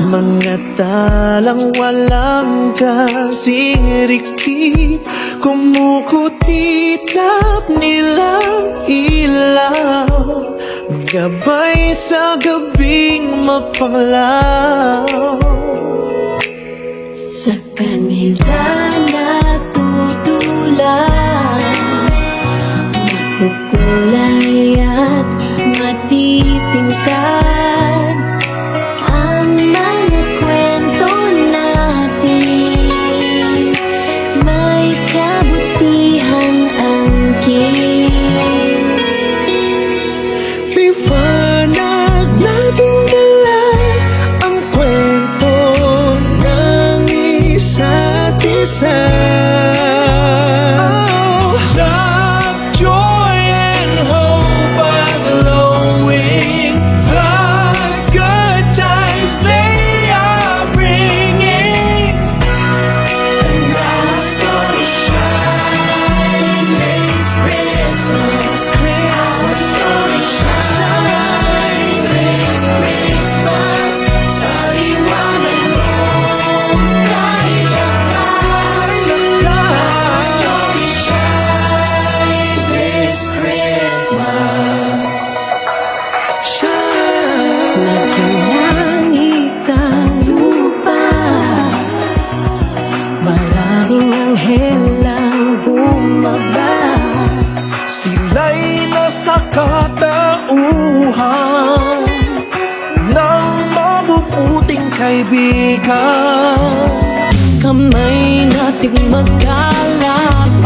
Mga talang walang kasirikit, kumukutitap nilang ilaw, gabay sa gabing mapanglaw. Sa kanila natutulan, makukulay at matitingkad ang mga kwento natin, may kabutihang angkin. Liwanag nating dala ang kwento ng isa't isa. Nagulangit ang lupa, maraming anghel ang bumaba. Sila'y nasa katauhan ng mabubuting kaibigan. Kamay nating magkalaban,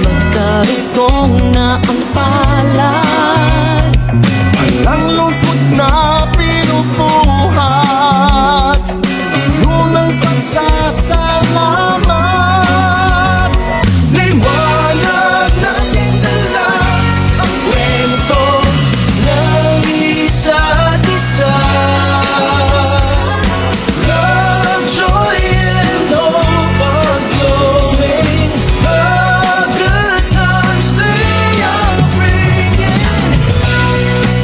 magkarugtong na ang palad. Walang lungkot na pinupuhat, lunang pasasalamat. Liwanag natin dala ang kwento ng isa't isa. Love, joy, and hope are glowing. The good times they are bringing.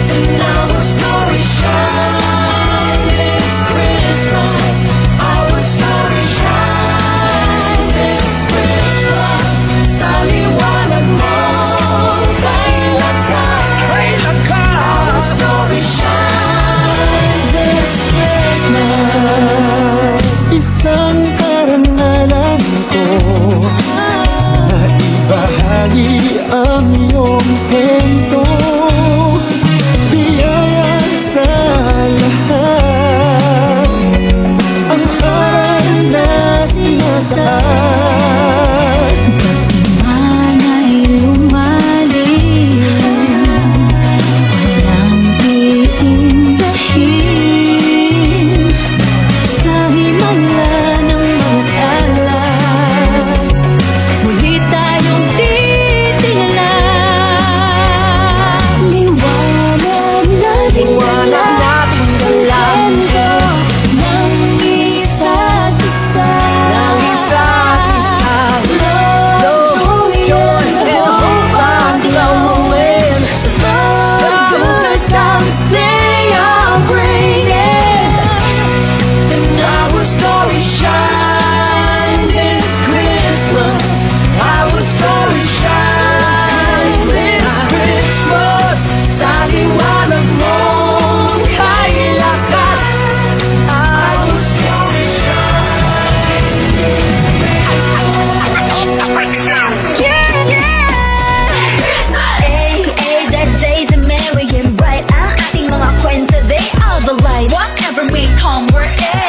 And our story shine this Christmas. Our story shine this Christmas. Sa liwanag mo kay lakas. Our story shine this Christmas. Isang karangalan ko na ibahagi ang iyong kwento. Biyaya sa lahat, ang aral na sinasaad. Man ay lumalim, walang iindahin, sa himala ng mag-alala, muli tayong titingala. Liwanag nating dala ang kwento ng isa't isa. Love, joy, and hope are glowing. The good times they are bringing. And our story shine this Christmas. Our story shines this Christmas. Sa liwanag mo kay lakas. Our story shine this That days are merry and bright. Ang ating mga kwento, they are the light. Whatever may come, we're in.